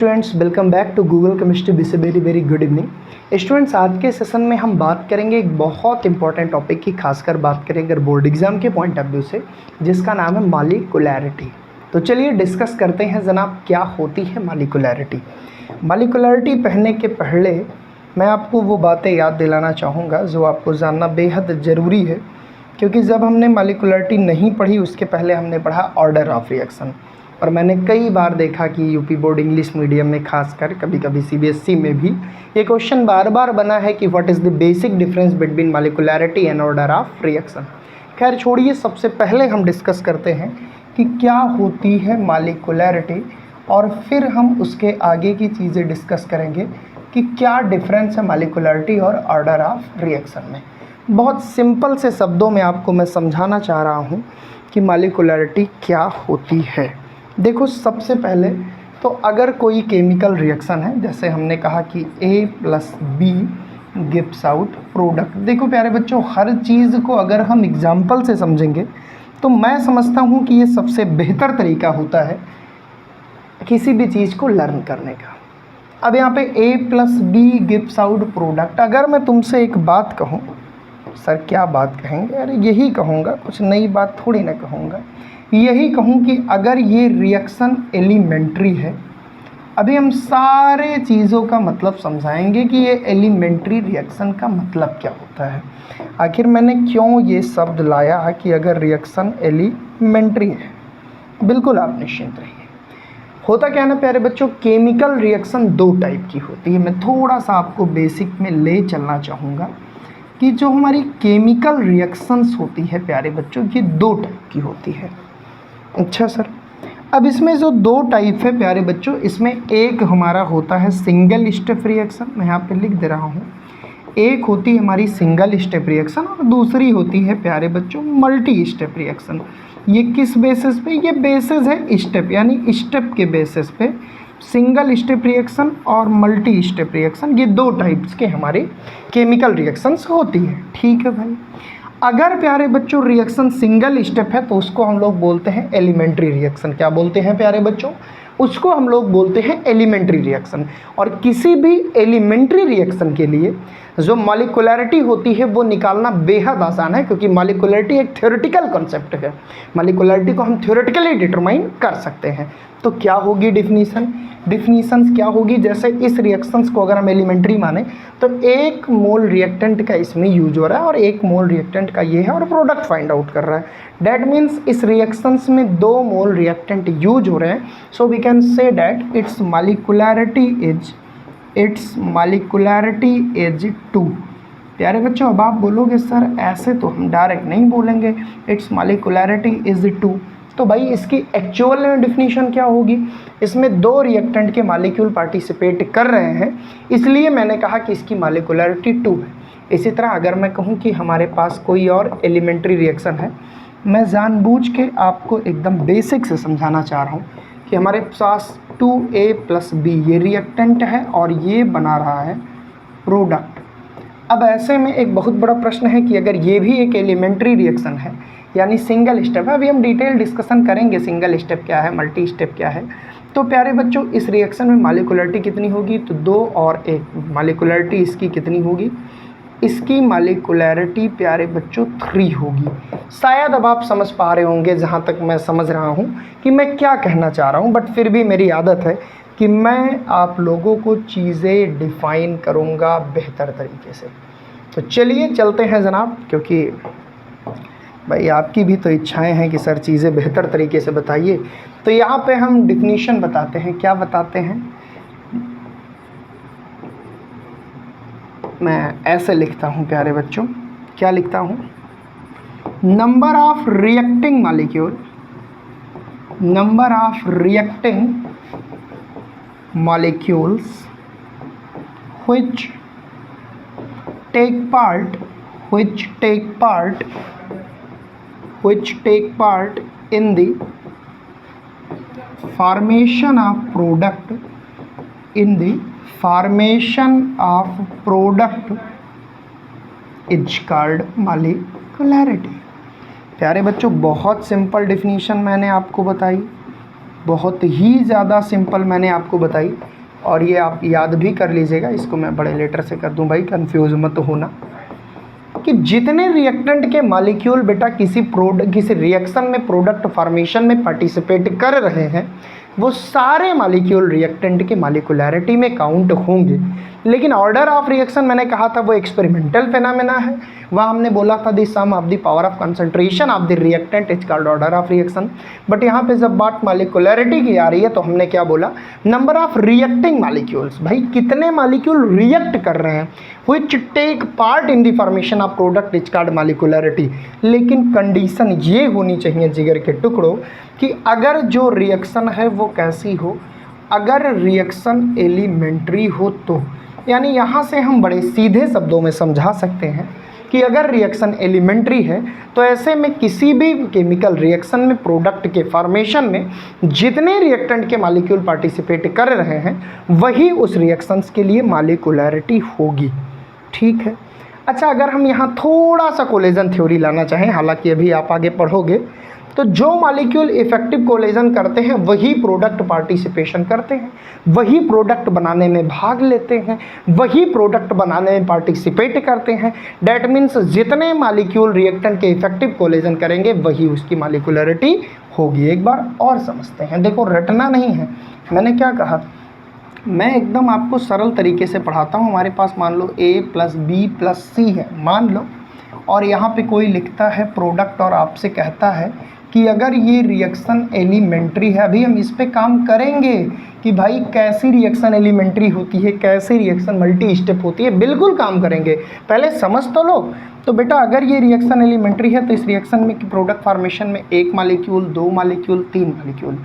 Students, welcome back to Google chemistry. Wish very very good evening students. आज के session में हम बात करेंगे एक बहुत इंपॉर्टेंट टॉपिक की, खासकर बात करेंगे बोर्ड एग्जाम के पॉइंट ऑफ व्यू से, जिसका नाम है मॉलिक्यूलैरिटी। तो चलिए डिस्कस करते हैं जनाब, क्या होती है मॉलिक्यूलैरिटी। मॉलिक्यूलैरिटी पढ़ने के पहले मैं आपको वो बातें याद दिलाना चाहूँगा जो आपको जानना बेहद ज़रूरी है, क्योंकि जब हमने मॉलिक्यूलैरिटी नहीं पढ़ी उसके पहले हमने पढ़ा ऑर्डर ऑफ रिएक्शन। और मैंने कई बार देखा कि यूपी बोर्ड इंग्लिश मीडियम में, खासकर कभी कभी सीबीएसई में भी ये क्वेश्चन बार बार बना है कि what is the basic difference between molecularity and order of reaction. खैर छोड़िए, सबसे पहले हम डिस्कस करते हैं कि क्या होती है मॉलिक्यूलैरिटी, और फिर हम उसके आगे की चीज़ें डिस्कस करेंगे कि क्या डिफरेंस है मॉलिक्यूलैरिटी और ऑर्डर ऑफ रिएक्शन में। बहुत सिंपल से शब्दों में आपको मैं समझाना चाह रहा हूँ कि मॉलिक्यूलैरिटी क्या होती है। देखो, सबसे पहले तो अगर कोई केमिकल रिएक्शन है, जैसे हमने कहा कि A+B गिव्स आउट प्रोडक्ट। देखो प्यारे बच्चों, हर चीज़ को अगर हम एग्जाम्पल से समझेंगे तो मैं समझता हूँ कि ये सबसे बेहतर तरीका होता है किसी भी चीज़ को लर्न करने का। अब यहाँ पे A+B गिव्स आउट प्रोडक्ट, अगर मैं तुमसे एक बात कहूँ, सर क्या बात कहेंगे, अरे यही कहूँगा, कुछ नई बात थोड़ी ना कहूँगा, यही कहूँ कि अगर ये रिएक्शन एलिमेंट्री है, अभी हम सारे चीज़ों का मतलब समझाएंगे कि ये एलिमेंट्री रिएक्शन का मतलब क्या होता है। आखिर मैंने क्यों ये शब्द लाया है कि अगर रिएक्शन एलिमेंट्री है। बिल्कुल आप निश्चिंत रहिए। होता क्या है ना प्यारे बच्चों, केमिकल रिएक्शन दो टाइप की होती है। मैं थोड़ा सा आपको बेसिक में ले चलना चाहूँगा कि जो हमारी केमिकल रिएक्शंस होती है प्यारे बच्चों, ये दो टाइप की होती है। अच्छा सर, अब इसमें जो दो टाइप है प्यारे बच्चों, इसमें एक हमारा होता है सिंगल स्टेप रिएक्शन, मैं यहाँ पे लिख दे रहा हूँ। एक होती है हमारी सिंगल स्टेप रिएक्शन और दूसरी होती है प्यारे बच्चों मल्टी स्टेप रिएक्शन। ये किस बेसिस पे? ये बेसिस है स्टेप, यानी स्टेप के बेसिस पे सिंगल स्टेप रिएक्शन और मल्टी स्टेप रिएक्शन, ये दो टाइप्स के हमारे केमिकल रिएक्शंस होती है। ठीक है भाई। अगर प्यारे बच्चों रिएक्शन सिंगल स्टेप है तो उसको हम लोग बोलते हैं एलिमेंट्री रिएक्शन। क्या बोलते हैं प्यारे बच्चों? उसको हम लोग बोलते हैं एलिमेंट्री रिएक्शन। और किसी भी एलिमेंट्री रिएक्शन के लिए जो मॉलिक्यूलैरिटी होती है वो निकालना बेहद आसान है, क्योंकि मॉलिक्यूलैरिटी एक थ्योरेटिकल कॉन्सेप्ट है। मॉलिक्यूलैरिटी को हम थ्योरेटिकली डिटरमाइन कर सकते हैं। तो क्या होगी डिफिनीशंस क्या होगी? जैसे इस रिएक्शंस को अगर हम एलिमेंट्री माने तो 1 मोल रिएक्टेंट का इसमें यूज हो रहा है और 1 मोल रिएक्टेंट का ये है, और प्रोडक्ट फाइंड आउट कर रहा है। डैट मीन्स इस रिएक्शंस में 2 मोल रिएक्टेंट यूज हो रहे हैं। So we can say that its molecularity is 2। प्यारे बच्चों, अब आप बोलोगे सर ऐसे तो हम डायरेक्ट नहीं बोलेंगे, इट्स मॉलिक्यूलैरिटी इज 2। तो भाई इसकी एक्चुअल डेफिनेशन क्या होगी? इसमें 2 रिएक्टेंट के मॉलिक्यूल पार्टिसिपेट कर रहे हैं, इसलिए मैंने कहा कि इसकी मॉलिक्यूलैरिटी 2 है। इसी तरह अगर मैं कहूँ कि हमारे पास कोई और एलिमेंट्री रिएक्शन है, मैं जानबूझ के आपको एकदम बेसिक से समझाना चाह रहा हूँ कि हमारे पास 2A+B ये रिएक्टेंट है और ये बना रहा है प्रोडक्ट। अब ऐसे में एक बहुत बड़ा प्रश्न है कि अगर ये भी एक एलिमेंट्री रिएक्शन है, यानी सिंगल स्टेप है, अभी हम डिटेल डिस्कशन करेंगे सिंगल स्टेप क्या है, मल्टी स्टेप क्या है। तो प्यारे बच्चों इस रिएक्शन में मॉलिक्यूलैरिटी कितनी होगी? तो 2 और 1 मॉलिक्यूलैरिटी इसकी कितनी होगी? इसकी मॉलिक्यूलैरिटी प्यारे बच्चों 3 होगी। शायद अब आप समझ पा रहे होंगे, जहाँ तक मैं समझ रहा हूँ, कि मैं क्या कहना चाह रहा हूँ, बट फिर भी मेरी आदत है कि मैं आप लोगों को चीज़ें डिफ़ाइन करूँगा बेहतर तरीके से। तो चलिए चलते हैं जनाब, क्योंकि भाई आपकी भी तो इच्छाएं हैं कि सर चीज़ें बेहतर तरीके से बताइए। तो यहाँ पे हम डिफिनीशन बताते हैं। क्या बताते हैं? मैं ऐसे लिखता हूँ प्यारे बच्चों, क्या लिखता हूँ? Number of reacting molecule, number of reacting molecules which take part in the formation of product is called molecularity। प्यारे बच्चों बहुत सिंपल डिफिनीशन मैंने आपको बताई। बहुत ही ज़्यादा सिंपल मैंने आपको बताई, और ये आप याद भी कर लीजिएगा। इसको मैं बड़े लेटर से कर दूं भाई, कंफ्यूज मत होना, कि जितने रिएक्टेंट के मॉलिक्यूल बेटा किसी रिएक्शन में प्रोडक्ट फॉर्मेशन में पार्टिसिपेट कर रहे हैं, वो सारे मॉलिक्यूल रिएक्टेंट के मॉलिक्युलैरिटी में काउंट होंगे। लेकिन ऑर्डर ऑफ रिएक्शन मैंने कहा था वो एक्सपेरिमेंटल फेनोमेना है, वहाँ हमने बोला था the sum of the power of concentration of the reactant is called order of reaction. But यहाँ पे जब बात मॉलिक्युलैरिटी की आ रही है तो हमने क्या बोला, नंबर ऑफ रिएक्टिंग मॉलिक्यूल्स, भाई कितने मॉलिक्यूल रिएक्ट कर रहे हैं, which take part in the formation of product is called molecularity. लेकिन कंडीशन ये होनी चाहिए जिगर के टुकड़ों कि अगर जो रिएक्शन है वो कैसी हो, अगर रिएक्शन एलिमेंट्री हो तो, यानी यहाँ से हम बड़े सीधे शब्दों में समझा सकते हैं कि अगर रिएक्शन एलिमेंट्री है तो ऐसे में किसी भी केमिकल रिएक्शन में प्रोडक्ट के फॉर्मेशन में जितने रिएक्टेंट के मॉलिक्यूल पार्टिसिपेट कर रहे हैं वही उस रिएक्शंस के लिए मॉलिक्युलैरिटी होगी। ठीक है। अच्छा, अगर हम यहाँ थोड़ा सा कोलेजन थ्योरी लाना चाहें, हालांकि अभी आप आगे पढ़ोगे, तो जो मॉलिक्यूल इफेक्टिव कोलेजन करते हैं वही प्रोडक्ट पार्टिसिपेशन करते हैं, वही प्रोडक्ट बनाने में भाग लेते हैं, वही प्रोडक्ट बनाने में पार्टिसिपेट करते हैं। डैट मीन्स जितने मॉलिक्यूल रिएक्टेंट के इफेक्टिव कोलेजन करेंगे वही उसकी मॉलिक्युलैरिटी होगी। एक बार और समझते हैं, देखो रटना नहीं है, मैंने क्या कहा, मैं एकदम आपको सरल तरीके से पढ़ाता हूँ। हमारे पास मान लो A + B + C है, मान लो, और यहाँ पे कोई लिखता है प्रोडक्ट और आपसे कहता है कि अगर ये रिएक्शन एलिमेंट्री है, अभी हम इस पे काम करेंगे कि भाई कैसी रिएक्शन एलिमेंट्री होती है, कैसी रिएक्शन मल्टी स्टेप होती है, बिल्कुल काम करेंगे, पहले समझ तो लो। तो बेटा अगर ये रिएक्शन एलिमेंट्री है तो इस रिएक्शन में प्रोडक्ट फॉर्मेशन में 1 मॉलिक्यूल, 2 मॉलिक्यूल, 3 मॉलिक्यूल,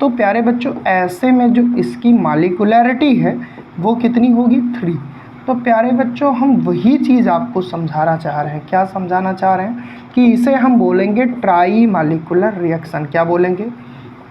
तो प्यारे बच्चों ऐसे में जो इसकी मॉलिक्युलैरिटी है वो कितनी होगी, 3। तो प्यारे बच्चों हम वही चीज़ आपको समझाना चाह रहे हैं। क्या समझाना चाह रहे हैं कि इसे हम बोलेंगे ट्राई मॉलिक्यूलर रिएक्शन। क्या बोलेंगे,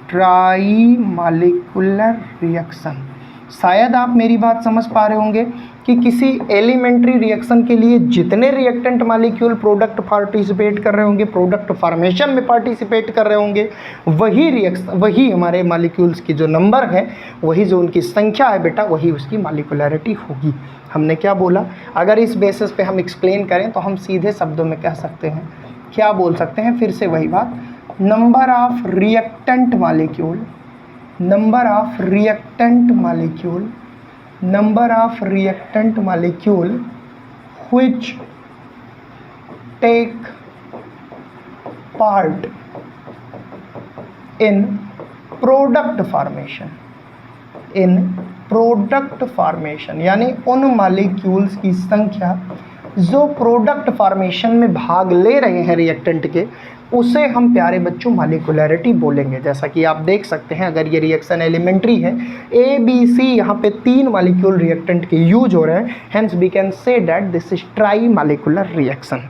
ट्राई मॉलिक्यूलर रिएक्शन। शायद आप मेरी बात समझ पा रहे होंगे कि किसी एलिमेंट्री रिएक्शन के लिए जितने रिएक्टेंट मॉलिक्यूल प्रोडक्ट पार्टिसिपेट कर रहे होंगे, प्रोडक्ट फॉर्मेशन में पार्टिसिपेट कर रहे होंगे, वही हमारे मॉलिक्यूल्स की जो नंबर है, वही जो उनकी संख्या है बेटा, वही उसकी मॉलिक्युलैरिटी होगी। हमने क्या बोला, अगर इस बेसिस पे हम एक्सप्लेन करें तो हम सीधे शब्दों में कह सकते हैं, क्या बोल सकते हैं, फिर से वही बात, number of reactant molecule, number of reactant molecule which take part in product formation, यानी उन मॉलिक्यूल्स की संख्या जो प्रोडक्ट फॉर्मेशन में भाग ले रहे हैं रिएक्टेंट के, उसे हम प्यारे बच्चों मॉलिक्युलैरिटी बोलेंगे। जैसा कि आप देख सकते हैं, अगर ये रिएक्शन एलिमेंट्री है, A B C यहाँ पे 3 मॉलिक्यूल रिएक्टेंट के यूज हो रहे हैं, hence we can say that this is trimolecular reaction.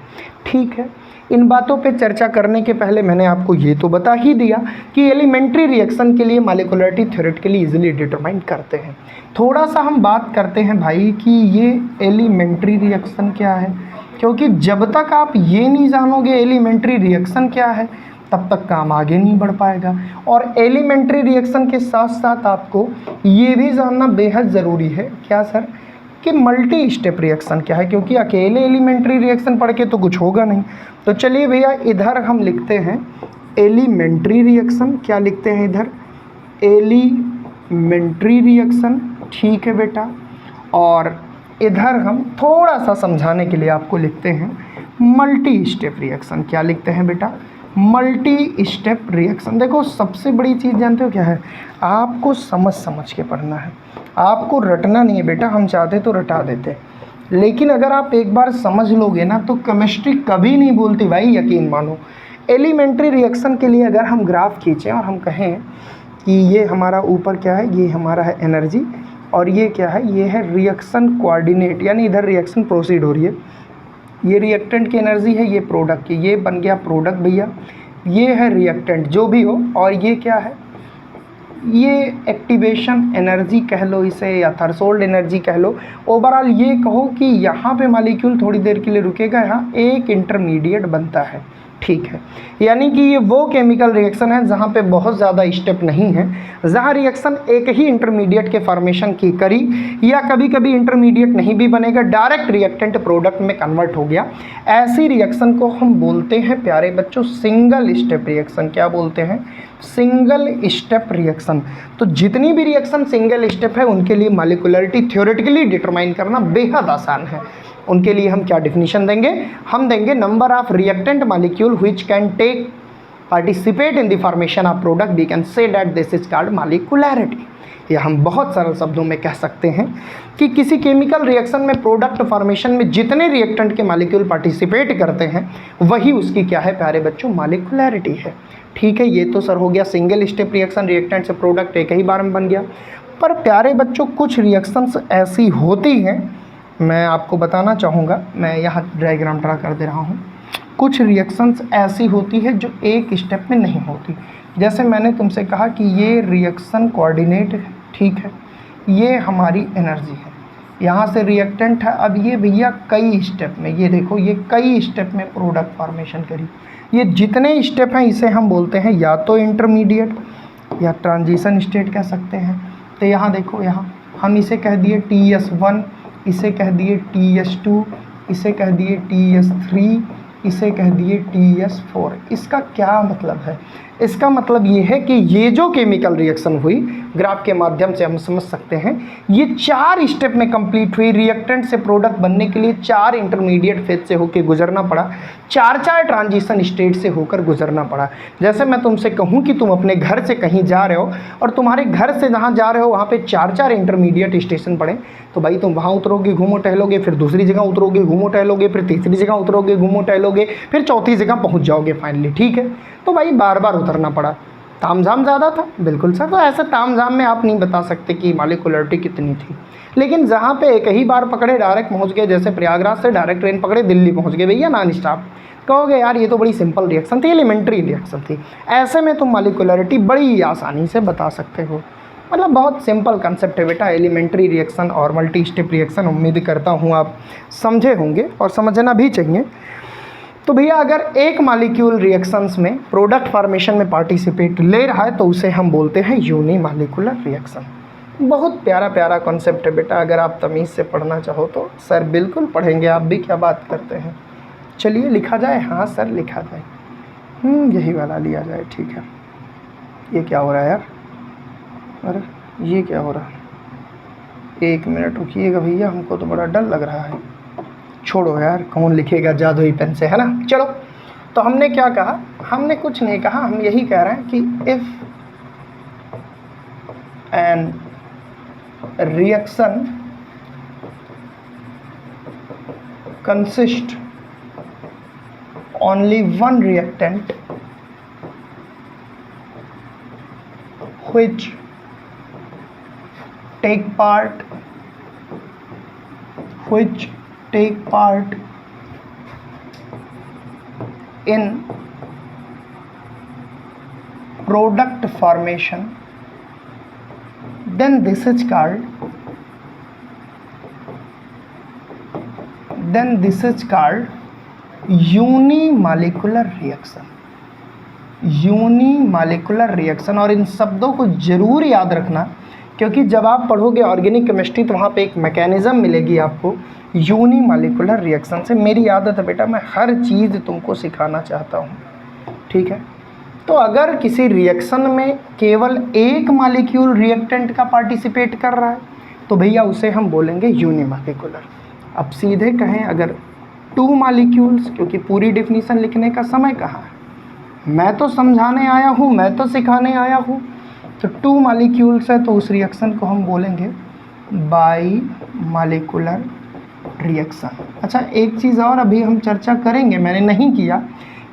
ठीक है। इन बातों पे चर्चा करने के पहले मैंने आपको ये तो बता ही दिया कि एलिमेंट्री रिएक्शन के लिए मॉलिक्युलैरिटी थ्योरेटिकली इजीली डिटरमाइन करते हैं। थोड़ा सा हम बात करते हैं भाई कि ये एलिमेंट्री रिएक्शन क्या है, क्योंकि जब तक आप ये नहीं जानोगे एलिमेंट्री रिएक्शन क्या है तब तक काम आगे नहीं बढ़ पाएगा। और एलिमेंट्री रिएक्शन के साथ साथ आपको ये भी जानना बेहद ज़रूरी है, क्या सर, कि मल्टी स्टेप रिएक्शन क्या है, क्योंकि अकेले एलिमेंट्री रिएक्शन पढ़ के तो कुछ होगा नहीं। तो चलिए भैया इधर हम लिखते हैं एलिमेंट्री रिएक्शन। क्या लिखते हैं इधर, एलिमेंट्री रिएक्शन। ठीक है बेटा। और इधर हम थोड़ा सा समझाने के लिए आपको लिखते हैं मल्टी स्टेप रिएक्शन। क्या लिखते हैं बेटा, मल्टी स्टेप रिएक्शन। देखो सबसे बड़ी चीज़ जानते हो क्या है, आपको समझ के पढ़ना है, आपको रटना नहीं है बेटा। हम चाहते तो रटा देते, लेकिन अगर आप एक बार समझ लोगे ना तो केमिस्ट्री कभी नहीं भूलती भाई, यकीन मानो। एलिमेंट्री रिएक्शन के लिए अगर हम ग्राफ खींचें और हम कहें कि ये हमारा ऊपर क्या है, ये हमारा है एनर्जी, और ये क्या है, ये है रिएक्शन कोऑर्डिनेट, यानी इधर रिएक्शन प्रोसीड हो रही है। ये रिएक्टेंट की एनर्जी है, ये प्रोडक्ट की, ये बन गया प्रोडक्ट भैया, ये है रिएक्टेंट जो भी हो, और ये क्या है, ये एक्टिवेशन एनर्जी कह लो इसे, या थ्रेशोल्ड एनर्जी कह लो। ओवरऑल ये कहो कि यहाँ पे मॉलिक्यूल थोड़ी देर के लिए रुकेगा, यहाँ एक इंटरमीडिएट बनता है। ठीक है, यानी कि ये वो केमिकल रिएक्शन है जहाँ पे बहुत ज़्यादा स्टेप नहीं है, जहाँ रिएक्शन एक ही इंटरमीडिएट के फॉर्मेशन की करी, या कभी कभी इंटरमीडिएट नहीं भी बनेगा, डायरेक्ट रिएक्टेंट प्रोडक्ट में कन्वर्ट हो गया, ऐसी रिएक्शन को हम बोलते हैं प्यारे बच्चों सिंगल स्टेप रिएक्शन। क्या बोलते हैं? Single step reaction. तो जितनी भी रिएक्शन सिंगल स्टेप है उनके लिए मॉलिक्यूलरिटी थ्योरेटिकली डिटरमाइन करना बेहद आसान है। उनके लिए हम क्या डिफिनीशन देंगे? हम देंगे number of reactant molecule which can take participate in the formation of product, we can say that this is called molecularity. या हम बहुत सरल शब्दों में कह सकते हैं कि किसी केमिकल रिएक्शन में प्रोडक्ट फॉर्मेशन में जितने रिएक्टेंट के मॉलिक्यूल पार्टिसिपेट करते हैं वही उसकी क्या है प्यारे बच्चों? मॉलिक्यूलरिटी है। ठीक है, ये तो सर हो गया सिंगल स्टेप रिएक्शन, रिएक्टेंट से प्रोडक्ट एक ही बार में बन गया। पर प्यारे बच्चों कुछ रिएक्शंस ऐसी होती हैं, मैं आपको बताना चाहूँगा, मैं यहाँ डायग्राम ड्रा कर दे रहा हूँ। कुछ रिएक्शंस ऐसी होती है जो एक स्टेप में नहीं होती। जैसे मैंने तुमसे कहा कि ये रिएक्शन कोऑर्डिनेट है, ठीक है, ये हमारी एनर्जी है, यहाँ से रिएक्टेंट है। अब ये भैया कई स्टेप में, ये देखो ये कई स्टेप में प्रोडक्ट फॉर्मेशन करी, ये जितने स्टेप हैं इसे हम बोलते हैं या तो इंटरमीडिएट या ट्रांजिशन स्टेट कह सकते हैं। तो यहाँ देखो, यहाँ हम इसे कह दिए TS1, इसे कह दिए TS2, इसे कह दिए TS3, इसे कह दिए TS4। इसका क्या मतलब है? इसका मतलब ये है कि ये जो केमिकल रिएक्शन हुई, ग्राफ के माध्यम से हम समझ सकते हैं, ये 4 स्टेप में कंप्लीट हुई। रिएक्टेंट से प्रोडक्ट बनने के लिए 4 इंटरमीडिएट फेज से होकर गुजरना पड़ा, 4 ट्रांजिशन स्टेट से होकर गुजरना पड़ा। जैसे मैं तुमसे कहूँ कि तुम अपने घर से कहीं जा रहे हो और तुम्हारे घर से जहाँ जा रहे हो वहाँ पे 4 इंटरमीडिएट स्टेशन पड़े, तो भाई तुम वहाँ उतरोगे, घूमो टहलोगे, फिर दूसरी जगह उतरोगे, घूमो टहलोगे, फिर तीसरी जगह उतरोगे, घूमो टहलोगे, फिर चौथी जगह पहुँच जाओगे फाइनली। ठीक है, तो भाई बार बार उतरना पड़ा। तामझाम ज़्यादा था? बिल्कुल सर। तो ऐसे तामझाम में आप नहीं बता सकते कि मॉलिक्यूलरिटी कितनी थी, लेकिन जहाँ पे एक ही बार पकड़े डायरेक्ट पहुँच गए, जैसे प्रयागराज से डायरेक्ट ट्रेन पकड़े दिल्ली पहुँच गए भैया नॉन स्टॉप, कहोगे यार ये तो बड़ी सिंपल रिएक्शन थी, एलिमेंट्री रिएक्शन थी। ऐसे में तुम मॉलिक्यूलरिटी बड़ी आसानी से बता सकते हो। मतलब बहुत सिंपल कंसेप्ट है बेटा, एलिमेंट्री रिएक्शन और मल्टी स्टेप रिएक्शन। उम्मीद करता हूँ आप समझे होंगे और समझना भी चाहिए। तो भैया अगर एक मॉलिक्यूल रिएक्शंस में प्रोडक्ट फॉर्मेशन में पार्टिसिपेट ले रहा है तो उसे हम बोलते हैं यूनिमॉलिक्यूलर रिएक्शन। बहुत प्यारा प्यारा कॉन्सेप्ट है बेटा, अगर आप तमीज़ से पढ़ना चाहो तो सर बिल्कुल पढ़ेंगे। आप भी क्या बात करते हैं? चलिए लिखा जाए। हाँ सर लिखा जाए, यही वाला लिया जाए। ठीक है, ये क्या हो रहा है यार? अरे ये क्या हो रहा है? 1 मिनट रुकिएगा भैया, हमको तो बड़ा डर लग रहा है। छोड़ो यार, कौन लिखेगा जादुई पेन से, है ना। चलो, तो हमने क्या कहा? हमने कुछ नहीं कहा, हम यही कह रहे हैं कि if an reaction consist only one reactant which take part in product formation, then this is called unimolecular reaction. Unimolecular reaction, और इन शब्दों को ज़रूर याद रखना, क्योंकि जब आप पढ़ोगे ऑर्गेनिक केमिस्ट्री तो वहाँ पे एक मैकेनिज़्म मिलेगी आपको यूनिमॉलिक्यूलर रिएक्शन से। मेरी आदत है बेटा, मैं हर चीज़ तुमको सिखाना चाहता हूँ, ठीक है। तो अगर किसी रिएक्शन में केवल एक मॉलिक्यूल रिएक्टेंट का पार्टिसिपेट कर रहा है तो भैया उसे हम बोलेंगे यूनिमॉलिक्यूलर। अब सीधे कहें अगर 2 मॉलिक्यूल्स, क्योंकि पूरी डेफिनेशन लिखने का समय कहाँ है, मैं तो समझाने आया हूँ, मैं तो सिखाने आया हूँ। तो 2 मॉलिक्यूल्स है तो उस रिएक्शन को हम बोलेंगे बाई मॉलिक्यूलर रिएक्शन। अच्छा, एक चीज़ और अभी हम चर्चा करेंगे, मैंने नहीं किया,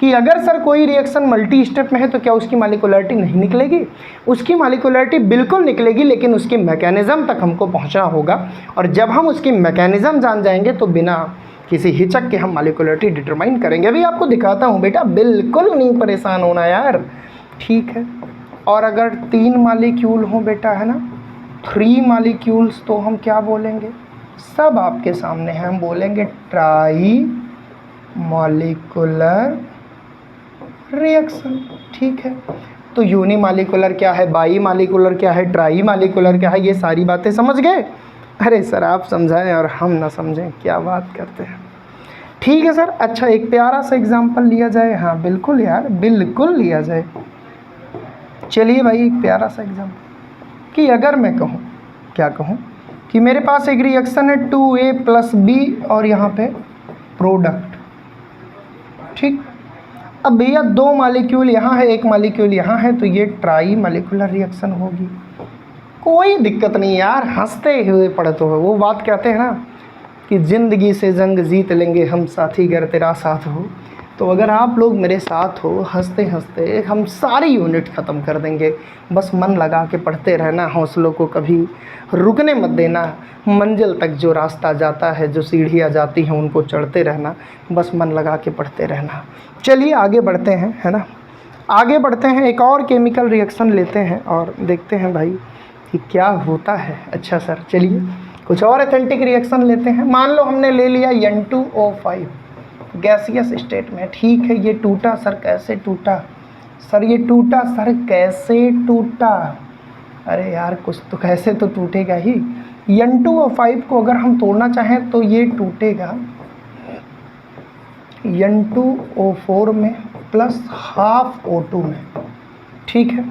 कि अगर सर कोई रिएक्शन मल्टी स्टेप में है तो क्या उसकी मॉलिक्यूलरिटी नहीं निकलेगी? उसकी मॉलिक्यूलरिटी बिल्कुल निकलेगी, लेकिन उसके मैकेनिज़्म तक हमको पहुंचना होगा। और जब हम उसकी मैकेनिज़्म जान जाएंगे तो बिना किसी हिचक के हम मॉलिक्यूलरिटी डिटरमाइन करेंगे। अभी आपको दिखाता हूं बेटा, बिल्कुल नहीं परेशान होना यार, ठीक है। और अगर 3 मॉलिक्यूल हों बेटा, है ना, 3 मॉलिक्यूल्स, तो हम क्या बोलेंगे? सब आपके सामने है, हम बोलेंगे ट्राई मॉलिक्यूलर रिएक्शन। ठीक है, तो यूनिमालिकुलर क्या है, बाई मालिकुलर क्या है, ट्राई मालिकुलर क्या है, ये सारी बातें समझ गए। अरे सर आप समझाएं और हम ना समझें, क्या बात करते हैं। ठीक है सर, अच्छा एक प्यारा सा एग्जांपल लिया जाए। हाँ बिल्कुल यार, बिल्कुल लिया जाए। चलिए भाई एक प्यारा सा एग्जांपल कि अगर मैं कहूँ, क्या कहूँ कि मेरे पास एक रिएक्शन है 2A + B और यहाँ पे प्रोडक्ट। ठीक, अब भैया 2 मालिक्यूल यहाँ है, 1 मालिक्यूल यहाँ है, तो ये ट्राई मालिकुलर रिएक्शन होगी। कोई दिक्कत नहीं यार, हंसते हुए पढ़ते हो। वो बात कहते हैं ना कि ज़िंदगी से जंग जीत लेंगे हम साथी अगर तेरा साथ हो। तो अगर आप लोग मेरे साथ हो, हंसते हंसते हम सारी यूनिट ख़त्म कर देंगे। बस मन लगा के पढ़ते रहना, हौसलों को कभी रुकने मत देना। मंजिल तक जो रास्ता जाता है, जो सीढ़ियाँ जाती हैं, उनको चढ़ते रहना, बस मन लगा के पढ़ते रहना। चलिए आगे बढ़ते हैं, है ना, आगे बढ़ते हैं। एक और केमिकल रिएक्शन लेते हैं और देखते हैं भाई कि क्या होता है। अच्छा सर चलिए कुछ और एथेंटिक रिएक्शन लेते हैं। मान लो हमने ले लिया N2O5 गैसियस स्टेट में। ठीक है, ये टूटा सर, कैसे टूटा सर, ये टूटा सर, कैसे टूटा। अरे यार कुछ तो कैसे तो टूटेगा ही। N2O5 को अगर हम तोड़ना चाहें तो ये टूटेगा N2O4 में प्लस हाफ O2 में। ठीक है,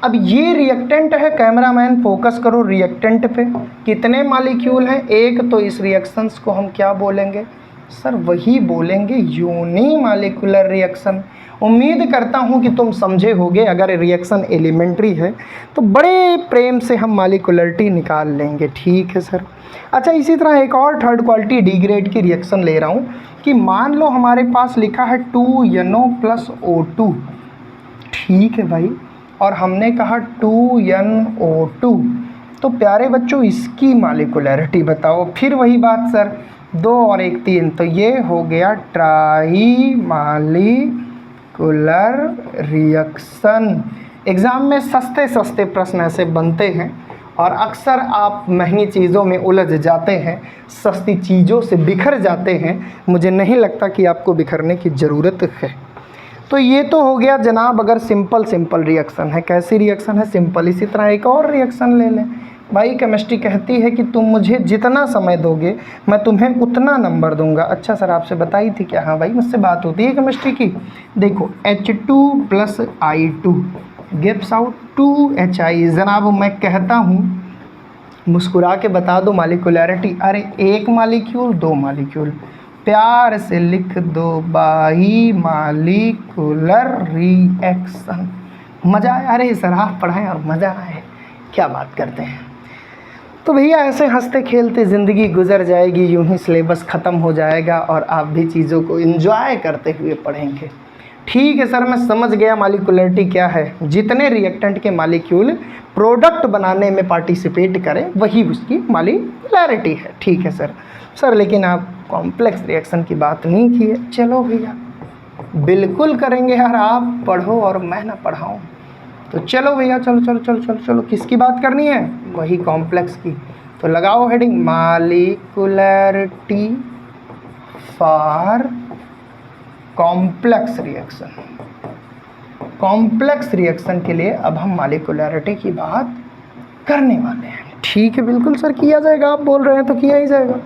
अब ये रिएक्टेंट है, कैमरामैन फोकस करो रिएक्टेंट पे। कितने मॉलिक्यूल हैं, एक, तो इस रिएक्शंस को हम क्या बोलेंगे सर, वही बोलेंगे यूनिमॉलिक्यूलर रिएक्शन। उम्मीद करता हूँ कि तुम समझे होगे। अगर रिएक्शन एलिमेंट्री है तो बड़े प्रेम से हम मॉलिक्यूलरिटी निकाल लेंगे। ठीक है सर। अच्छा इसी तरह एक और थर्ड क्वालिटी डी ग्रेड की रिएक्शन ले रहा हूँ कि मान लो हमारे पास लिखा है 2NO + O2। ठीक है भाई, और हमने कहा 2NO2। तो प्यारे बच्चों इसकी मॉलिक्यूलरिटी बताओ। फिर वही बात सर, 2 और 1 3, तो ये हो गया ट्राई मालिकुलर रिएक्शन। एग्ज़ाम में सस्ते सस्ते प्रश्न ऐसे बनते हैं और अक्सर आप महंगी चीज़ों में उलझ जाते हैं, सस्ती चीज़ों से बिखर जाते हैं। मुझे नहीं लगता कि आपको बिखरने की ज़रूरत है। तो ये तो हो गया जनाब अगर सिंपल रिएक्शन है। कैसी रिएक्शन है, सिंपल। इसी तरह एक और रिएक्शन ले लें भाई। केमिस्ट्री कहती है कि तुम मुझे जितना समय दोगे मैं तुम्हें उतना नंबर दूंगा। अच्छा सर आपसे बताई थी क्या? हाँ भाई मुझसे बात होती है केमिस्ट्री की। देखो H2 + I2 gives out 2HI। जनाब मैं कहता हूँ, मुस्कुरा के बता दो मॉलिक्यूलरिटी। अरे 1 मॉलिक्यूल 2 मॉलिक्यूल, प्यार से लिख दो बाई मॉलिक्यूलर रिएक्शन। मज़ा आया? अरे सर आप पढ़ाएं और मज़ा आए, क्या बात करते हैं। तो भैया ऐसे हंसते खेलते ज़िंदगी गुजर जाएगी, यूं ही सिलेबस ख़त्म हो जाएगा और आप भी चीज़ों को एंजॉय करते हुए पढ़ेंगे। ठीक है सर, मैं समझ गया मॉलिक्यूलरिटी क्या है। जितने रिएक्टेंट के मॉलिक्यूल प्रोडक्ट बनाने में पार्टिसिपेट करें वही उसकी मॉलिक्यूलरिटी है। ठीक है सर लेकिन आप कॉम्प्लेक्स रिएक्शन की बात नहीं की है। चलो भैया बिल्कुल करेंगे यार, आप पढ़ो और मैं ना पढ़ाऊँ। तो चलो भैया चलो किसकी बात करनी है? वही कॉम्प्लेक्स की। तो लगाओ heading molecularity for complex reaction. Complex reaction के लिए अब हम मॉलिक्यूलरिटी की बात करने वाले हैं। ठीक है बिल्कुल सर किया जाएगा, आप बोल रहे हैं तो किया ही जाएगा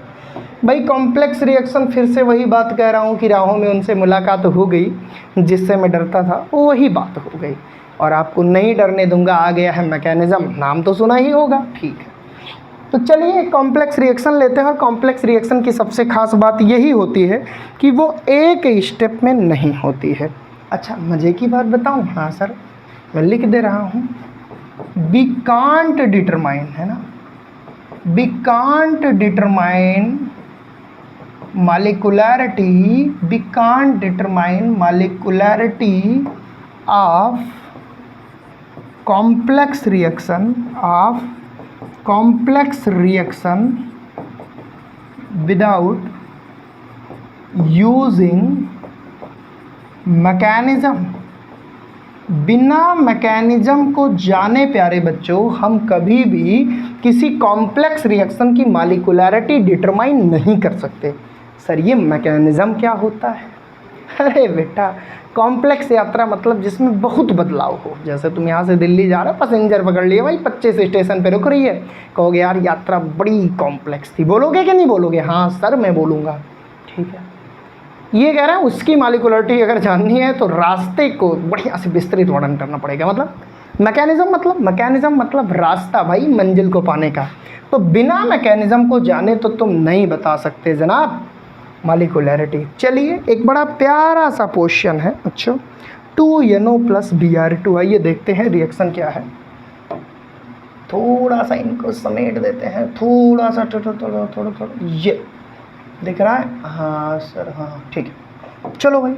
भाई। कॉम्प्लेक्स रिएक्शन फिर से वही बात कह रहा हूँ कि राहों में उनसे मुलाकात हो गई जिससे मैं डरता था, वही बात हो गई और आपको नहीं डरने दूंगा। आ गया है मैकेनिज्म, नाम तो सुना ही होगा। ठीक है, तो चलिए कॉम्प्लेक्स रिएक्शन लेते हैं। और कॉम्प्लेक्स रिएक्शन की सबसे खास बात यही होती है कि वो एक स्टेप में नहीं होती है। अच्छा मज़े की बात बताऊं? हाँ सर मैं लिख दे रहा हूँ। वी कांट डिटरमाइन, है ना, we can't determine molecularity, we can't determine molecularity of complex reaction without using mechanism। बिना मैकेनिज्म को जाने प्यारे बच्चों हम कभी भी किसी कॉम्प्लेक्स रिएक्शन की मॉलिक्यूलरिटी डिटरमाइन नहीं कर सकते। सर ये मैकेनिज्म क्या होता है? अरे बेटा, कॉम्प्लेक्स यात्रा मतलब जिसमें बहुत बदलाव हो। जैसे तुम यहाँ से दिल्ली जा रहे हो, पैसेंजर पकड़ लिए भाई, 25 स्टेशन पे रुक रही है, कहोगे यार यात्रा बड़ी कॉम्प्लेक्स थी, बोलोगे कि नहीं बोलोगे? हाँ सर मैं बोलूँगा, ठीक है। ये कह रहा है उसकी मालिकुलरिटी अगर जाननी है तो रास्ते को बढ़िया से विस्तृत वर्णन करना पड़ेगा। मतलब मैकेनिज्म मतलब रास्ता भाई, मंजिल को पाने का। तो बिना मैकेनिज्म को जाने तो तुम नहीं बता सकते जनाब मालिकुलरिटी। चलिए एक बड़ा प्यारा सा क्वेश्चन है। अच्छा, 2NO + Br2, आइए देखते हैं रिएक्शन क्या है। थोड़ा सा इनको समेट देते हैं, थोड़ा सा थोड़ा ये दिख रहा है? हाँ सर, हाँ ठीक है। चलो भाई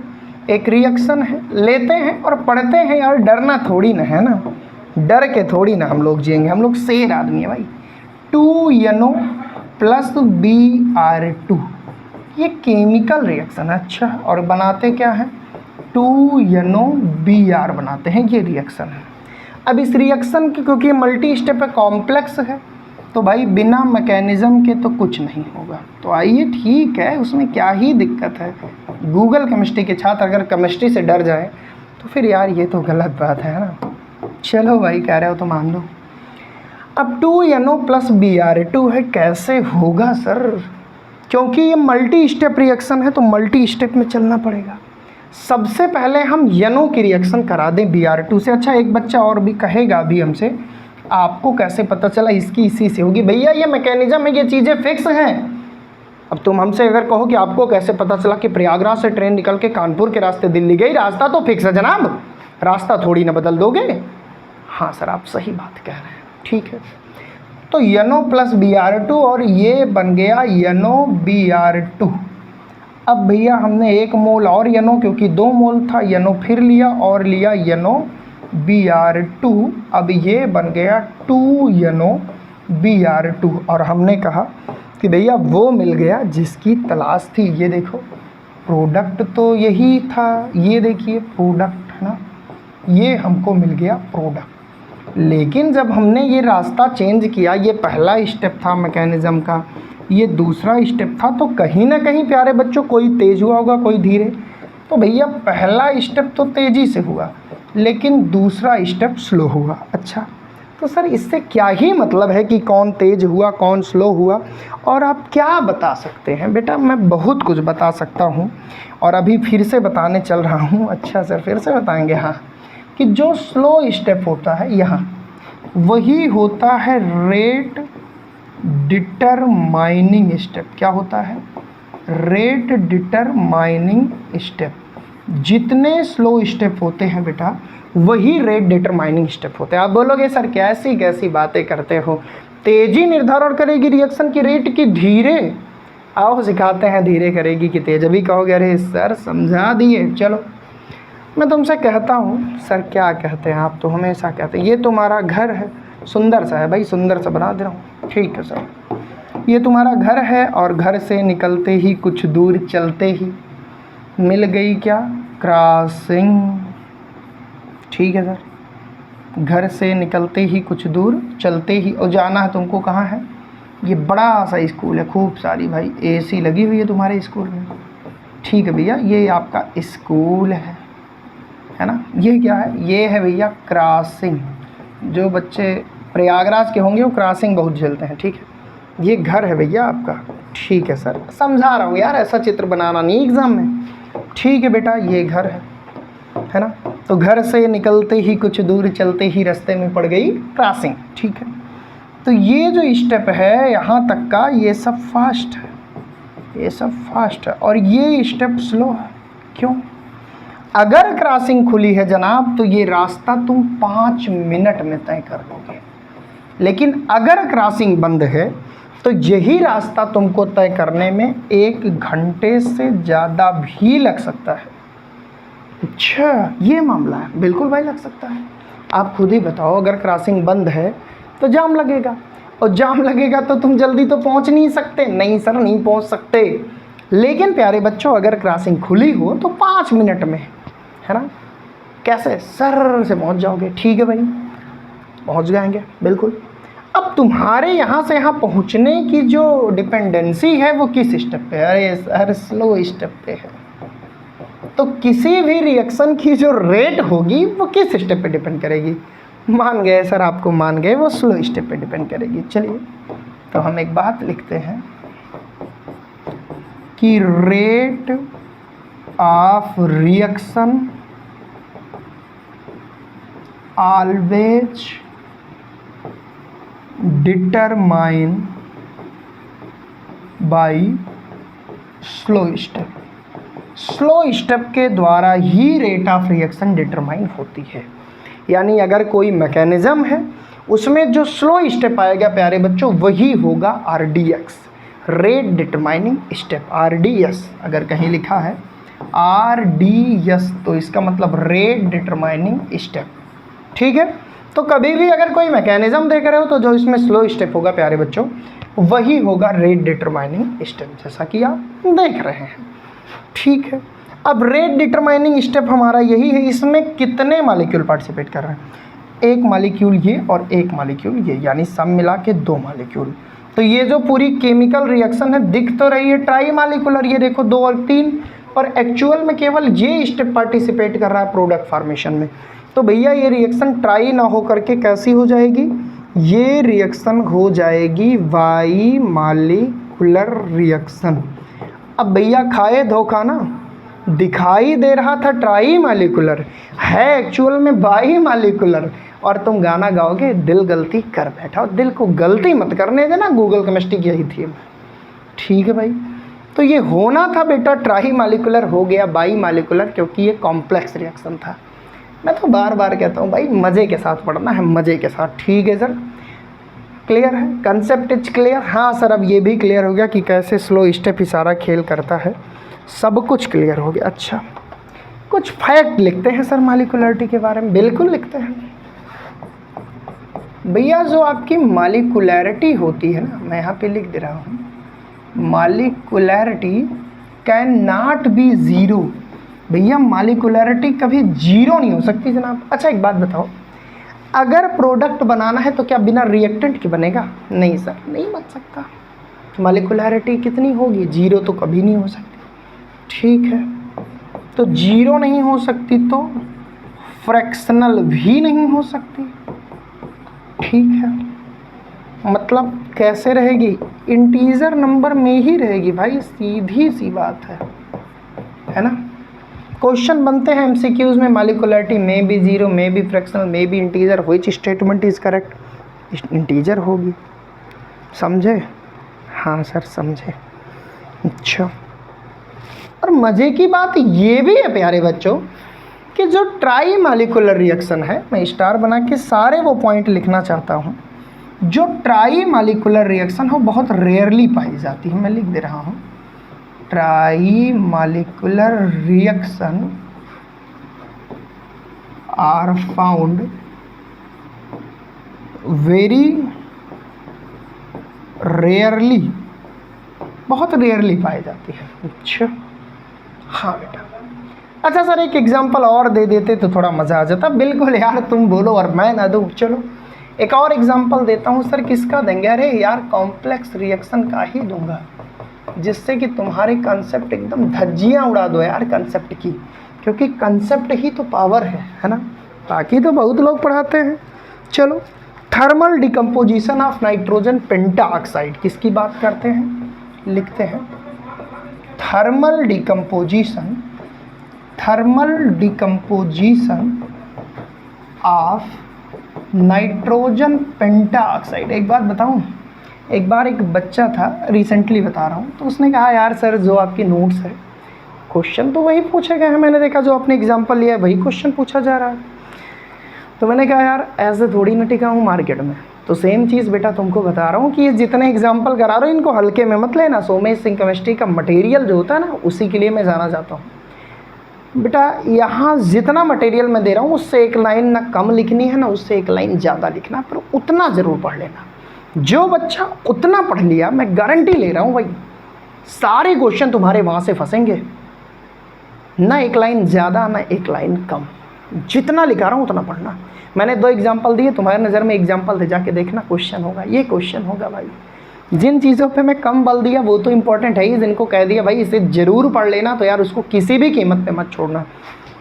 एक रिएक्शन है, लेते हैं और पढ़ते हैं यार, डरना थोड़ी ना है ना, डर के थोड़ी ना हम लोग जिएंगे, हम लोग शेर आदमी है भाई। 2NO + Br2, ये केमिकल रिएक्शन है। अच्छा, और बनाते क्या है? 2NO Br बनाते हैं, ये रिएक्शन है। अब इस रिएक्शन की क्योंकि मल्टी स्टेप है, कॉम्प्लेक्स है, तो भाई बिना मैकेनिज्म के तो कुछ नहीं होगा। तो आइए ठीक है, उसमें क्या ही दिक्कत है। गूगल केमिस्ट्री के छात्र अगर केमिस्ट्री से डर जाए तो फिर यार ये तो गलत बात है ना। चलो भाई कह रहे हो तो मान लो। अब 2NO + Br2 है, कैसे होगा सर? क्योंकि ये मल्टी स्टेप रिएक्शन है तो मल्टी स्टेप में चलना पड़ेगा। सबसे पहले हम NO की रिएक्शन करा दें Br2 से। अच्छा, एक बच्चा और भी कहेगा अभी हमसे, आपको कैसे पता चला इसकी इसी से होगी? भैया ये मैकेनिज्म है, ये चीज़ें फिक्स हैं। अब तुम हमसे अगर कहो कि आपको कैसे पता चला कि प्रयागराज से ट्रेन निकल के कानपुर के रास्ते दिल्ली गई, रास्ता तो फिक्स है जनाब, रास्ता थोड़ी ना बदल दोगे। हाँ सर आप सही बात कह रहे हैं, ठीक है। तो NO + Br2 और ये बन गया NO Br2। अब भैया हमने 1 मोल और NO, क्योंकि 2 मोल था, NO फिर लिया और लिया NO Br2। अब ये बन गया 2NO Br2 और हमने कहा कि भैया वो मिल गया जिसकी तलाश थी। ये देखो प्रोडक्ट तो यही था, ये देखिए प्रोडक्ट है ना, ये हमको मिल गया प्रोडक्ट। लेकिन जब हमने ये रास्ता चेंज किया, ये पहला स्टेप था मैकेनिज्म का, ये दूसरा स्टेप था, तो कहीं ना कहीं प्यारे बच्चों कोई तेज़ हुआ होगा कोई धीरे। तो भैया पहला स्टेप तो तेज़ी से हुआ लेकिन दूसरा स्टेप स्लो हुआ। अच्छा, तो सर इससे क्या ही मतलब है कि कौन तेज़ हुआ कौन स्लो हुआ, और आप क्या बता सकते हैं? बेटा मैं बहुत कुछ बता सकता हूँ और अभी फिर से बताने चल रहा हूँ। अच्छा सर फिर से बताएंगे? हाँ, कि जो स्लो स्टेप होता है यहाँ, वही होता है रेट डिटरमाइनिंग स्टेप। क्या होता है? Rate determining step. जितने स्लो स्टेप होते हैं बेटा वही रेट डिटरमाइनिंग स्टेप होते हैं। आप बोलोगे सर कैसी कैसी बातें करते हो, तेज़ी निर्धारण करेगी रिएक्शन की रेट की धीरे? आओ सिखाते हैं धीरे करेगी कि तेज। अभी कहोगे अरे सर समझा दिए। चलो मैं तुमसे कहता हूँ, सर क्या कहते हैं आप तो हमेशा कहते हैं ये तुम्हारा घर है, सुंदर सा है भाई, सुंदर सा बना दे रहा हूँ, ठीक है सर। ये तुम्हारा घर है और घर से निकलते ही कुछ दूर चलते ही मिल गई क्या? क्रॉसिंग, ठीक है सर। घर से निकलते ही कुछ दूर चलते ही, और जाना है तुमको कहाँ है? ये बड़ा सा स्कूल है, खूब सारी भाई AC लगी हुई है तुम्हारे स्कूल में, ठीक है भैया। ये आपका स्कूल है ना। ये क्या है? ये है भैया क्रॉसिंग। जो बच्चे प्रयागराज के होंगे वो क्रॉसिंग बहुत झेलते हैं, ठीक है। ये घर है भैया आपका, ठीक है सर। समझा रहा हूँ यार, ऐसा चित्र बनाना नहीं एग्ज़ाम में, ठीक है बेटा। ये घर है ना। तो घर से निकलते ही कुछ दूर चलते ही रास्ते में पड़ गई क्रॉसिंग, ठीक है। तो ये जो स्टेप है यहाँ तक का, ये सब फास्ट है, ये सब फास्ट है, और ये स्टेप स्लो है। क्यों? अगर क्रॉसिंग खुली है जनाब तो ये रास्ता तुम 5 मिनट में तय कर दोगे, लेकिन अगर क्रॉसिंग बंद है तो यही रास्ता तुमको तय करने में 1 घंटे से ज़्यादा भी लग सकता है। अच्छा ये मामला है, बिल्कुल भाई लग सकता है। आप खुद ही बताओ, अगर क्रॉसिंग बंद है तो जाम लगेगा, और जाम लगेगा तो तुम जल्दी तो पहुंच नहीं सकते। नहीं सर नहीं पहुंच सकते। लेकिन प्यारे बच्चों अगर क्रॉसिंग खुली हो तो 5 मिनट में, है ना, कैसे सर से पहुंच जाओगे। ठीक है भाई, पहुंच जाएंगे बिल्कुल। अब तुम्हारे यहाँ से यहाँ पहुँचने की जो डिपेंडेंसी है वो किस स्टेप पे है? अरे सर स्लो स्टेप पे है। तो किसी भी रिएक्शन की जो रेट होगी वो किस स्टेप पे डिपेंड करेगी? मान गए सर, आपको मान गए, वो स्लो स्टेप पे डिपेंड करेगी। चलिए तो हम एक बात लिखते हैं कि rate of reaction always determine by slow step. Slow step के द्वारा ही रेट ऑफ रिएक्शन डिटरमाइन होती है। यानी अगर कोई मैकेनिज्म है उसमें जो स्लो स्टेप आएगा प्यारे बच्चों वही होगा RDX, rate determining step. RDS अगर कहीं लिखा है RDS तो इसका मतलब रेट डिटरमाइनिंग स्टेप। ठीक है, तो कभी भी अगर कोई मैकेनिज्म देख रहे हो तो जो इसमें स्लो स्टेप होगा प्यारे बच्चों वही होगा रेट डिटरमाइनिंग स्टेप, जैसा कि आप देख रहे हैं। ठीक है, अब रेट डिटरमाइनिंग स्टेप हमारा यही है। इसमें कितने मॉलिक्यूल पार्टिसिपेट कर रहे हैं? एक मॉलिक्यूल ये और एक मॉलिक्यूल ये, यानी सब मिला के 2 मॉलिक्यूल। तो ये जो पूरी केमिकल रिएक्शन है दिख तो रही है ट्राई मॉलिक्यूलर, ये देखो 2 और 3, पर एक्चुअल में केवल ये स्टेप पार्टिसिपेट कर रहा है प्रोडक्ट फॉर्मेशन में। तो भैया ये रिएक्शन ट्राई ना हो करके कैसी हो जाएगी? ये रिएक्शन हो जाएगी बाई मॉलिक्यूलर रिएक्शन। अब भैया खाए धोखा ना, दिखाई दे रहा था ट्राई मॉलिक्यूलर, है एक्चुअल में बाई मॉलिक्यूलर। और तुम गाना गाओगे दिल गलती कर बैठा, और दिल को गलती मत करने देना, गूगल केमिस्ट्री की यही थी। ठीक है भाई, तो ये होना था बेटा ट्राई मॉलिक्यूलर, हो गया बाई मॉलिक्यूलर क्योंकि ये कॉम्प्लेक्स रिएक्शन था। मैं तो बार बार कहता हूँ भाई मज़े के साथ पढ़ना है, मज़े के साथ। ठीक है सर, क्लियर है, कंसेप्ट इज क्लियर? हाँ सर, अब ये भी क्लियर हो गया कि कैसे स्लो स्टेप ही सारा खेल करता है, सब कुछ क्लियर हो गया। अच्छा, कुछ फैक्ट लिखते हैं सर मॉलिक्यूलरिटी के बारे में। बिल्कुल लिखते हैं भैया। जो आपकी मॉलिक्यूलरिटी होती है ना, मैं यहाँ पे लिख दे रहा हूँ, molecularity can not be zero. भैया मॉलिक्यूलरिटी कभी जीरो नहीं हो सकती जनाब। अच्छा एक बात बताओ, अगर प्रोडक्ट बनाना है तो क्या बिना रिएक्टेंट के बनेगा? नहीं सर, नहीं बन सकता। मॉलिक्यूलरिटी कितनी होगी? जीरो तो कभी नहीं हो सकती। ठीक है, तो जीरो नहीं हो सकती तो फ्रैक्शनल भी नहीं हो सकती। ठीक है, मतलब कैसे रहेगी? इंटीजर नंबर में ही रहेगी भाई, सीधी सी बात है ना। क्वेश्चन बनते हैं MCQs में, मॉलिक्यूलरिटी में भी जीरो, में भी फ्रैक्शनल, में भी integer, which statement is correct? Integer होगी। समझे? हाँ सर समझे। अच्छा, और मज़े की बात ये भी है प्यारे बच्चों कि जो ट्राई मॉलिक्यूलर रिएक्शन है, मैं स्टार बना के सारे वो पॉइंट लिखना चाहता हूँ, जो ट्राई मॉलिक्यूलर रिएक्शन हो बहुत रेयरली पाई जाती है। मैं लिख दे रहा हूँ, trimolecular reaction are found very rarely, बहुत रेयरली पाई जाती है। अच्छा हाँ बेटा। अच्छा सर एक एग्जांपल और दे देते तो थोड़ा मज़ा आ जाता। बिल्कुल यार, तुम बोलो और मैं ना दूँ। चलो एक और एग्जांपल देता हूँ। सर किसका देंगे? अरे यार कॉम्प्लेक्स रिएक्शन का ही दूंगा, जिससे कि तुम्हारे कंसेप्ट एकदम धज्जियाँ उड़ा दो यार कंसेप्ट की, क्योंकि कंसेप्ट ही तो पावर है ना। बाकी तो बहुत लोग पढ़ाते हैं। चलो, thermal decomposition of nitrogen pentoxide किसकी बात करते हैं? लिखते हैं thermal decomposition of nitrogen pentoxide. एक बात बताऊं, एक बार एक बच्चा था, रिसेंटली बता रहा हूँ, तो उसने कहा यार सर जो आपकी नोट्स है क्वेश्चन तो वही पूछे गए हैं, मैंने देखा जो आपने एग्जांपल लिया है वही क्वेश्चन पूछा जा रहा है। तो मैंने कहा यार ऐसे थोड़ी ना टिका हूँ मार्केट में, तो सेम चीज़ बेटा तुमको बता रहा हूँ कि ये जितने एग्जांपल करा रहा हूँ इनको हल्के में मत लेना। सोमेश सिंह केमिस्ट्री का मटेरियल जो होता है ना, उसी के लिए मैं जाना चाहता हूँ बेटा। यहाँ जितना मटेरियल मैं दे रहा हूँ उससे एक लाइन ना कम लिखनी है ना उससे एक लाइन ज़्यादा लिखना, पर उतना ज़रूर पढ़ लेना। जो बच्चा उतना पढ़ लिया, मैं गारंटी ले रहा हूँ भाई सारे क्वेश्चन तुम्हारे वहाँ से फंसेंगे। ना एक लाइन ज़्यादा ना एक लाइन कम, जितना लिखा रहा हूँ उतना पढ़ना। मैंने 2 एग्जाम्पल दिए, तुम्हारे नज़र में एग्जाम्पल थे, जाके देखना क्वेश्चन होगा, ये क्वेश्चन होगा भाई, जिन चीज़ों पे मैं कम बल दिया वो तो इम्पोर्टेंट है ही, जिनको कह दिया भाई इसे ज़रूर पढ़ लेना, तो यार उसको किसी भी कीमत पे मत छोड़ना,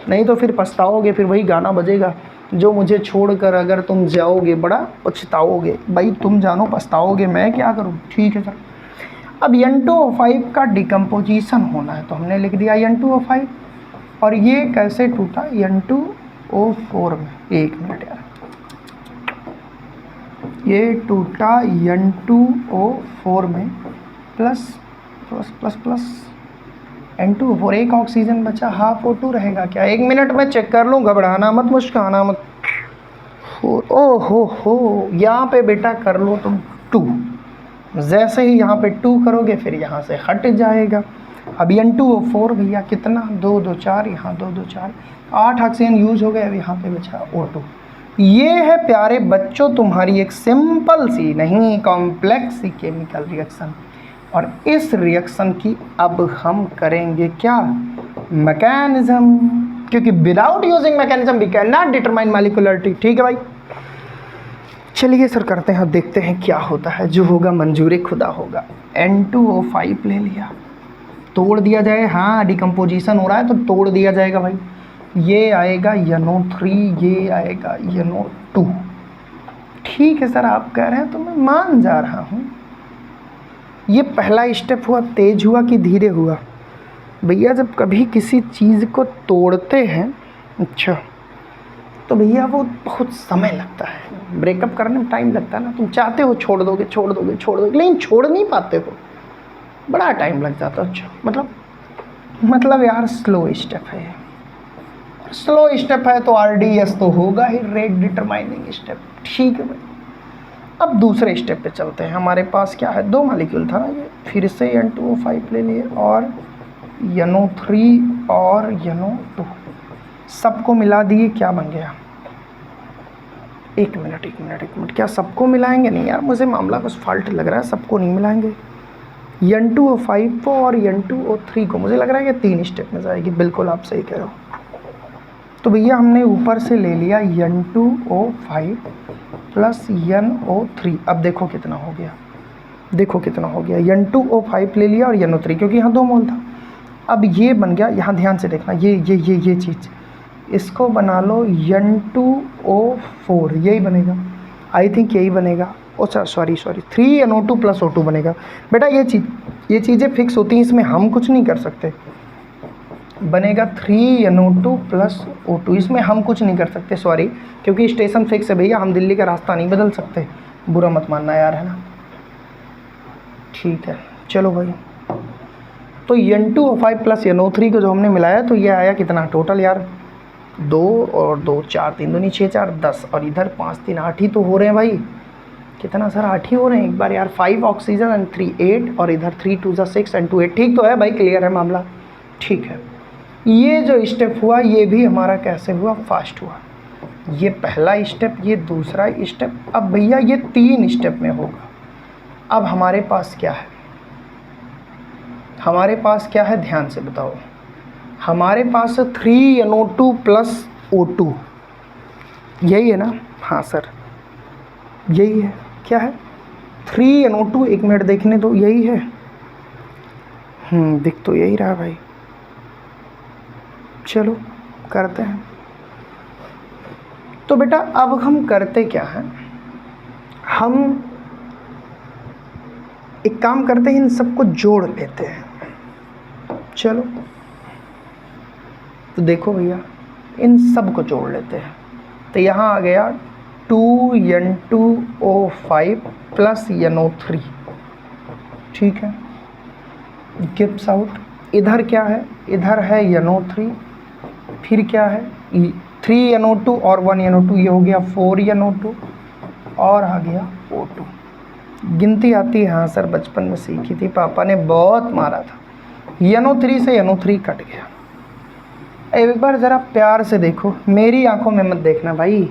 नहीं तो फिर पछताओगे, फिर वही गाना बजेगा, जो मुझे छोड़कर अगर तुम जाओगे बड़ा पछताओगे। भाई तुम जानो पछताओगे, मैं क्या करूँ। ठीक है सर। अब N2O5 का डिकम्पोजिशन होना है, तो हमने लिख दिया N2O5, और ये कैसे टूटा N2O4 में। एक मिनट यार, ये टूटा N2O4 में plus plus plus plus N2O4, एक ऑक्सीजन बचा, हाफ O2 रहेगा क्या। एक मिनट में चेक कर लूँ, घबराना मत, मुस्कुराना मत। ओ हो, यहाँ पे बेटा कर लो तुम 2, जैसे ही यहाँ पे 2 करोगे फिर यहाँ से हट जाएगा। अब N2O4 भैया कितना, 2 2 4, यहाँ 2 2 4, 8 ऑक्सीजन यूज हो गए। अब यहाँ पे बचा O2। ये है प्यारे बच्चों तुम्हारी एक सिंपल सी नहीं कॉम्प्लेक्स सी केमिकल रिएक्शन, और इस रिएक्शन की अब हम करेंगे क्या, मैकेनिज्म, क्योंकि without using mechanism we can not determine molecularity. ठीक है भाई, चलिए सर करते हैं, देखते हैं क्या होता है, जो होगा मंजूर खुदा होगा। N2O5 ले लिया, तोड़ दिया जाए, हाँ डिकम्पोजिशन हो रहा है तो तोड़ दिया जाएगा भाई। ये आएगा NO3, ये आएगा NO2। ठीक है सर आप कह रहे हैं तो मैं मान जा रहा हूँ। ये पहला स्टेप हुआ, तेज हुआ कि धीरे हुआ। भैया जब कभी किसी चीज़ को तोड़ते हैं, अच्छा, तो भैया वो बहुत समय लगता है, ब्रेकअप करने में टाइम लगता है ना। तुम चाहते हो छोड़ दोगे छोड़ दोगे छोड़ दोगे, लेकिन छोड़ नहीं पाते हो, बड़ा टाइम लग जाता है। अच्छा मतलब यार स्लो स्टेप है, स्लो स्टेप है तो RDS तो होगा ही, रेट डिटरमाइनिंग स्टेप। ठीक है भाई, अब दूसरे स्टेप पे चलते हैं। हमारे पास क्या है, 2 मॉलिक्यूल था ना ये, फिर से N2O5 ले लिए और NO3 और NO2 सबको मिला दिए, क्या बन गया। एक मिनट, क्या सबको मिलाएंगे? नहीं यार, मुझे मामला कुछ फॉल्ट लग रहा है, सबको नहीं मिलाएंगे। N2O5 को और N2O3 को मुझे लग रहा है कि 3 स्टेप में जाएगी। बिल्कुल आप सही कह रहे हो। तो भैया हमने ऊपर से ले लिया N2O5 प्लस NO3। अब देखो कितना हो गया, देखो कितना हो गया। N2O5 ले लिया और NO3, क्योंकि यहाँ 2 मोल था। अब ये बन गया, यहाँ ध्यान से देखना, ये चीज़, इसको बना लो N2O4, यही बनेगा, आई थिंक यही बनेगा। अच्छा सॉरी 3NO2 प्लस O2 बनेगा। बेटा ये चीज़ें फिक्स होती हैं, इसमें हम कुछ नहीं कर सकते। बनेगा 3NO2 प्लस O2, इसमें हम कुछ नहीं कर सकते, सॉरी, क्योंकि स्टेशन फिक्स है भैया, हम दिल्ली का रास्ता नहीं बदल सकते। बुरा मत मानना यार, है ना। ठीक है चलो भाई, तो N2O5 प्लस NO3 को जो हमने मिलाया तो ये आया कितना टोटल यार, 2 और 2 4, 3 दूनी 6 4 10, और इधर 5 3 8 ही तो हो रहे हैं भाई। कितना सर, 8 ही हो रहे हैं एक बार यार। 5 ऑक्सीजन एंड 3 8, और इधर 3 2 6 एंड 2 8। ठीक तो है भाई, क्लियर है मामला। ठीक है, ये जो स्टेप हुआ ये भी हमारा कैसे हुआ, फास्ट हुआ। ये पहला स्टेप, ये दूसरा स्टेप। अब भैया ये 3 स्टेप में होगा। अब हमारे पास क्या है, हमारे पास क्या है, ध्यान से बताओ। हमारे पास 3NO2 प्लस O2, यही है ना। हाँ सर यही है। क्या है, 3NO2, एक मिनट देखने दो, यही है। दिख तो यही रहा भाई। चलो करते हैं। तो बेटा अब हम करते क्या हैं, हम एक काम करते हैं, इन सबको जोड़ लेते हैं। चलो तो देखो भैया, इन सब को जोड़ लेते हैं। तो यहाँ आ गया 2N2O5 प्लस NO3। ठीक है, गिव्स आउट। इधर क्या है, इधर है NO3, फिर क्या है 3NO2 और 1NO2, ये हो गया 4NO2, और आ गया O2। गिनती आती है, हाँ सर बचपन में सीखी थी, पापा ने बहुत मारा था। NO3 से NO3 कट गया। एक बार ज़रा प्यार से देखो, मेरी आंखों में मत देखना भाई।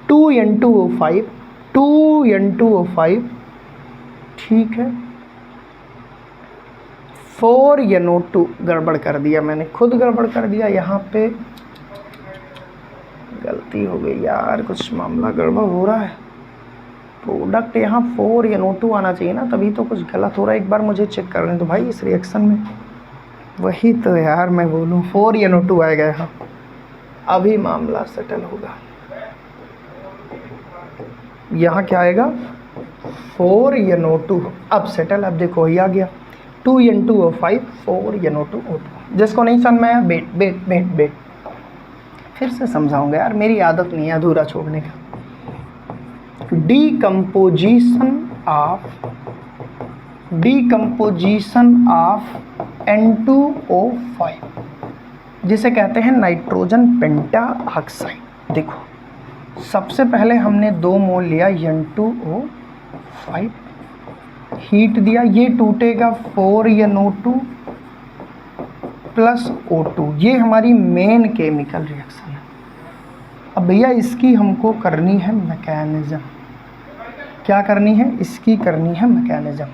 2N2O5, ठीक है, 4NO2, गड़बड़ कर दिया मैंने, खुद गड़बड़ कर दिया, यहाँ पे गलती हो गई यार, कुछ मामला गड़बड़ हो रहा है। प्रोडक्ट यहाँ 4NO2 आना चाहिए ना, तभी तो कुछ गलत हो रहा है। एक बार मुझे चेक कर लें तो भाई इस रिएक्शन में, वही तो यार मैं बोलूँ 4NO2 आएगा यहाँ, अभी मामला सेटल होगा। यहाँ क्या आएगा 4NO2, अब सेटल। अब देखो वही आ गया 2N2O5 4NO2O2। जिसको नहीं समझ में आया बेट बेट बेट बेट फिर से समझाऊंगा यार, मेरी आदत नहीं है अधूरा छोड़ने का। डीकम्पोजिशन ऑफ N2O5 जिसे कहते हैं नाइट्रोजन पेंटा ऑक्साइड। देखो सबसे पहले हमने 2 मोल लिया N2O5, हीट दिया, ये टूटेगा 4NO2 प्लस O2, ये हमारी मेन केमिकल रिएक्शन है। अब भैया इसकी हमको करनी है मैकेनिज्म। क्या करनी है? इसकी करनी है मैकेनिज्म।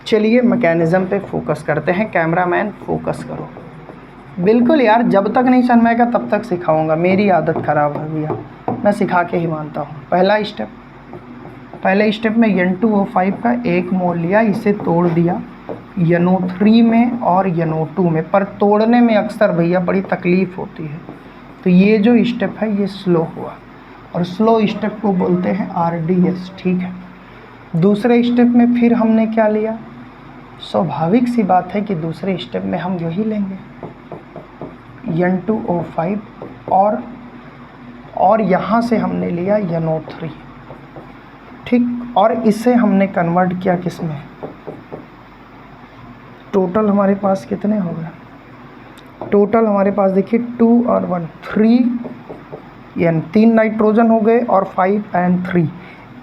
चलिए मैकेनिज्म पे फोकस करते हैं। कैमरामैन फोकस करो। बिल्कुल यार, जब तक नहीं समझ में आएगा तब तक सिखाऊंगा, मेरी आदत ख़राब है भैया, मैं सिखा के ही मानता हूँ। पहले स्टेप में N2O5 का 1 मोल लिया, इसे तोड़ दिया NO3 में और NO2 में, पर तोड़ने में अक्सर भैया बड़ी तकलीफ़ होती है, तो ये जो स्टेप है ये स्लो हुआ, और स्लो स्टेप को बोलते हैं RDS। ठीक है, दूसरे स्टेप में फिर हमने क्या लिया? स्वाभाविक सी बात है कि दूसरे स्टेप में हम यही लेंगे N2O5 और यहाँ से हमने लिया NO3। ठीक, और इसे हमने कन्वर्ट किया किस में? टोटल हमारे पास कितने हो गए? टोटल हमारे पास देखिए 2 और 1 3 यानी 3 नाइट्रोजन हो गए और 5 and 3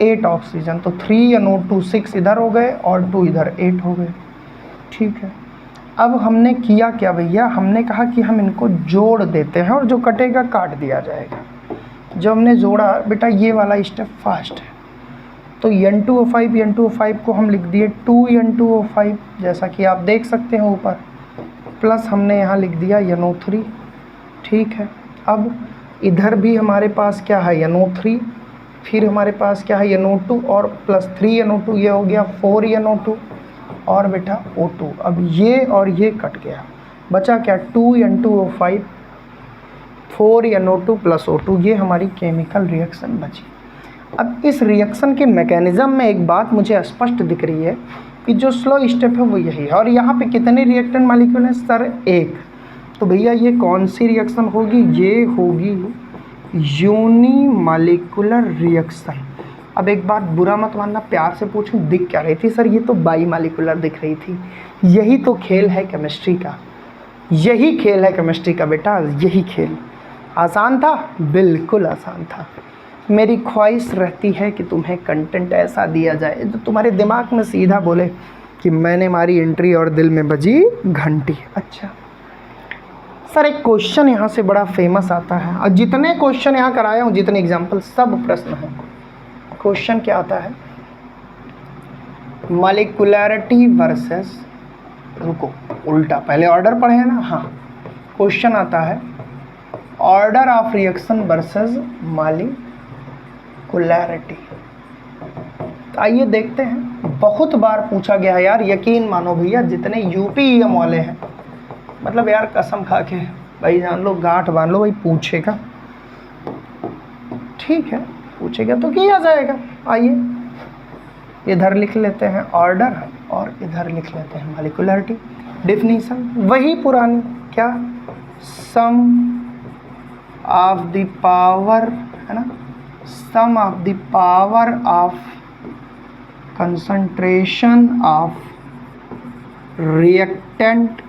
8 ऑक्सीजन, तो 3NO2 6 इधर हो गए और 2 इधर 8 हो गए। ठीक है, अब हमने किया क्या भैया? हमने कहा कि हम इनको जोड़ देते हैं और जो कटेगा काट दिया जाएगा। जो हमने जोड़ा बेटा, ये वाला स्टेप फास्ट है, तो N2O5 को हम लिख दिए 2N2O5 जैसा कि आप देख सकते हैं ऊपर, प्लस हमने यहाँ लिख दिया NO3। ठीक है, अब इधर भी हमारे पास क्या है? NO3, फिर हमारे पास क्या है? NO2 और प्लस 3NO2, ये हो गया 4NO2 और बेटा O2। अब ये और ये कट गया, बचा क्या? 2N2O5 4NO2 प्लस O2, ये हमारी केमिकल रिएक्शन बची। अब इस रिएक्शन के मैकेनिज्म में एक बात मुझे स्पष्ट दिख रही है कि जो स्लो स्टेप है वो यही है, और यहाँ पे कितने रिएक्टेंट मॉलिक्यूल हैं सर? 1। तो भैया ये कौन सी रिएक्शन होगी? ये होगी यूनिमॉलिक्यूलर रिएक्शन। अब एक बात बुरा मत मानना, प्यार से पूछूं दिख क्या रही थी? सर ये तो बाई मॉलिक्यूलर दिख रही थी। यही तो खेल है केमिस्ट्री का, यही खेल है केमिस्ट्री का बेटा, यही खेल। आसान था? बिल्कुल आसान था। मेरी ख्वाहिश रहती है कि तुम्हें कंटेंट ऐसा दिया जाए जो तुम्हारे दिमाग में सीधा बोले कि मैंने मारी एंट्री और दिल में बजी घंटी। अच्छा सर, एक क्वेश्चन यहाँ से बड़ा फेमस आता है, और जितने क्वेश्चन यहाँ कराया हूँ, जितने एग्जाम्पल, सब प्रश्न हैं। क्वेश्चन क्या आता है? मॉलिक्युलैरिटी वर्सेस, रुको उल्टा, पहले ऑर्डर पढ़े हैं ना। हाँ, क्वेश्चन आता है ऑर्डर ऑफ रिएक्शन वर्सेस मॉलिक्युलैरिटी। तो आइए देखते हैं, बहुत बार पूछा गया है यार, यकीन मानो भैया जितने UPEM वाले हैं, मतलब यार कसम खा के भाई जान लो, गांठ बांध लो, भाई पूछेगा। ठीक है, पूछेगा तो किया जाएगा। आइए इधर लिख लेते हैं ऑर्डर और इधर लिख लेते हैं मॉलिक्युलैरिटी। डेफिनेशन वही पुरानी, क्या? सम ऑफ द पावर, है ना, sum of the power of concentration of reactant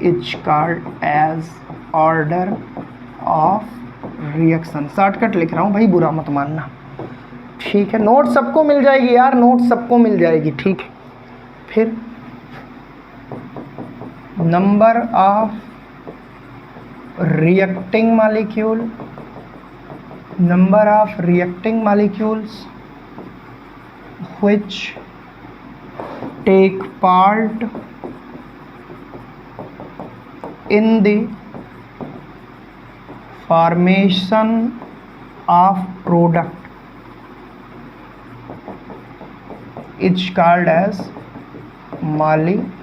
is called as order of reaction. Shortcut लिख रहा हूँ भाई, बुरा मत मानना। ठीक है, नोट सबको मिल जाएगी यार, नोट सबको मिल जाएगी। ठीक है, फिर number of reacting molecule, number of reacting molecules which take part in the formation of product is called as molecularity.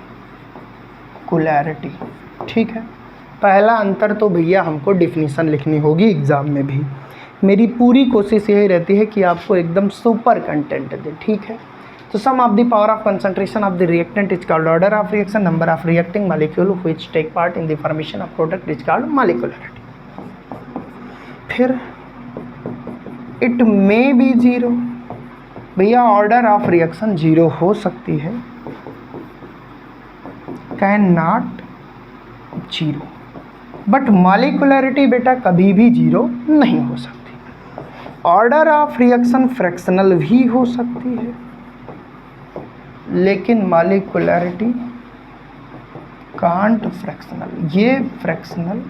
ठीक है, पहला अंतर तो भैया हमको डिफिनीशन लिखनी होगी एग्ज़ाम में भी। मेरी पूरी कोशिश यही रहती है कि आपको एकदम सुपर कंटेंट दे। ठीक है, तो sum of the power of concentration of the reactant is called order of reaction, number of reacting molecule which take part in the formation of product is called molecularity. फिर it may be zero, भैया order of reaction zero हो सकती है, can not zero, but molecularity बेटा कभी भी zero नहीं हो सकती। ऑर्डर ऑफ रिएक्शन फ्रैक्शनल भी हो सकती है, लेकिन मॉलिक्यूलैरिटी कांट फ्रैक्शनल, ये फ्रैक्शनल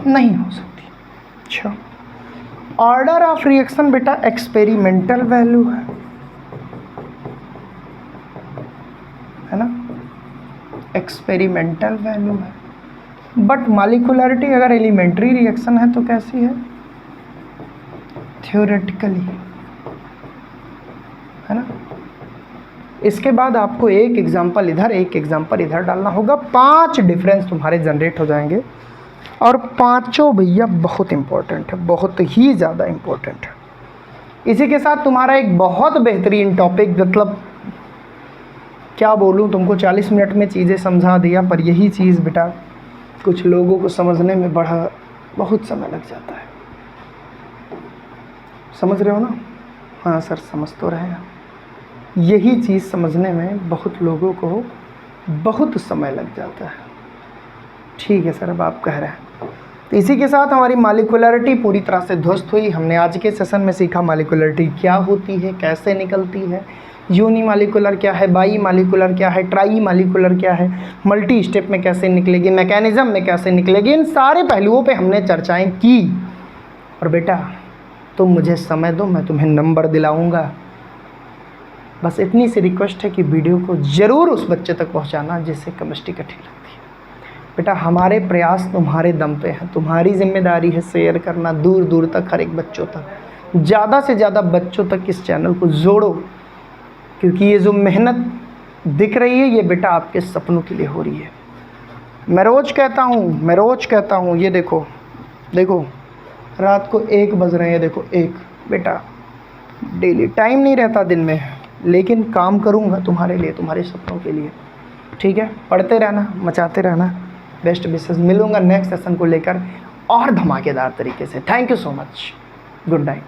नहीं हो सकती। अच्छा, ऑर्डर ऑफ रिएक्शन बेटा एक्सपेरिमेंटल वैल्यू है ना, एक्सपेरिमेंटल वैल्यू है, बट मॉलिक्यूलैरिटी अगर एलिमेंट्री रिएक्शन है तो कैसी है, थ्योरेटिकली, है ना। इसके बाद आपको एक एग्जांपल इधर एक एग्जांपल इधर डालना होगा, 5 डिफरेंस तुम्हारे जनरेट हो जाएंगे और पांचों भैया बहुत इंपॉर्टेंट है, बहुत ही ज़्यादा इंपॉर्टेंट है। इसी के साथ तुम्हारा एक बहुत बेहतरीन टॉपिक, मतलब क्या बोलूँ तुमको, 40 मिनट में चीज़ें समझा दिया, पर यही चीज़ बेटा कुछ लोगों को समझने में बहुत समय लग जाता है। समझ रहे हो ना? हाँ सर समझ तो रहे हैं। यही चीज़ समझने में बहुत लोगों को बहुत समय लग जाता है। ठीक है सर, अब आप कह रहे हैं। तो इसी के साथ हमारी मॉलिक्यूलैरिटी पूरी तरह से ध्वस्त हुई। हमने आज के सेशन में सीखा मॉलिक्यूलैरिटी क्या होती है, कैसे निकलती है, यूनिमॉलिक्यूलर क्या है, बाई मॉलिक्यूलर क्या है, ट्राई मॉलिक्यूलर क्या है, मल्टी स्टेप में कैसे निकलेगी, मैकेनिज्म में कैसे निकलेगी, इन सारे पहलुओं पे हमने चर्चाएं की। और बेटा तुम मुझे समय दो, मैं तुम्हें नंबर दिलाऊंगा। बस इतनी सी रिक्वेस्ट है कि वीडियो को ज़रूर उस बच्चे तक पहुंचाना जिससे केमिस्ट्री कठिन लगती है। बेटा हमारे प्रयास तुम्हारे दम पे हैं, तुम्हारी जिम्मेदारी है शेयर करना दूर दूर तक, हर एक बच्चों तक, ज़्यादा से ज़्यादा बच्चों तक इस चैनल को जोड़ो, क्योंकि ये जो मेहनत दिख रही है ये बेटा आपके सपनों के लिए हो रही है। मैं रोज़ कहता हूँ, ये देखो रात को 1 बज रहे हैं, देखो 1। बेटा डेली टाइम नहीं रहता दिन में, लेकिन काम करूँगा तुम्हारे लिए, तुम्हारे सपनों के लिए। ठीक है, पढ़ते रहना, मचाते रहना। बेस्ट विशेस, मिलूँगा नेक्स्ट सेशन को लेकर और धमाकेदार तरीके से। Thank you so much, good night.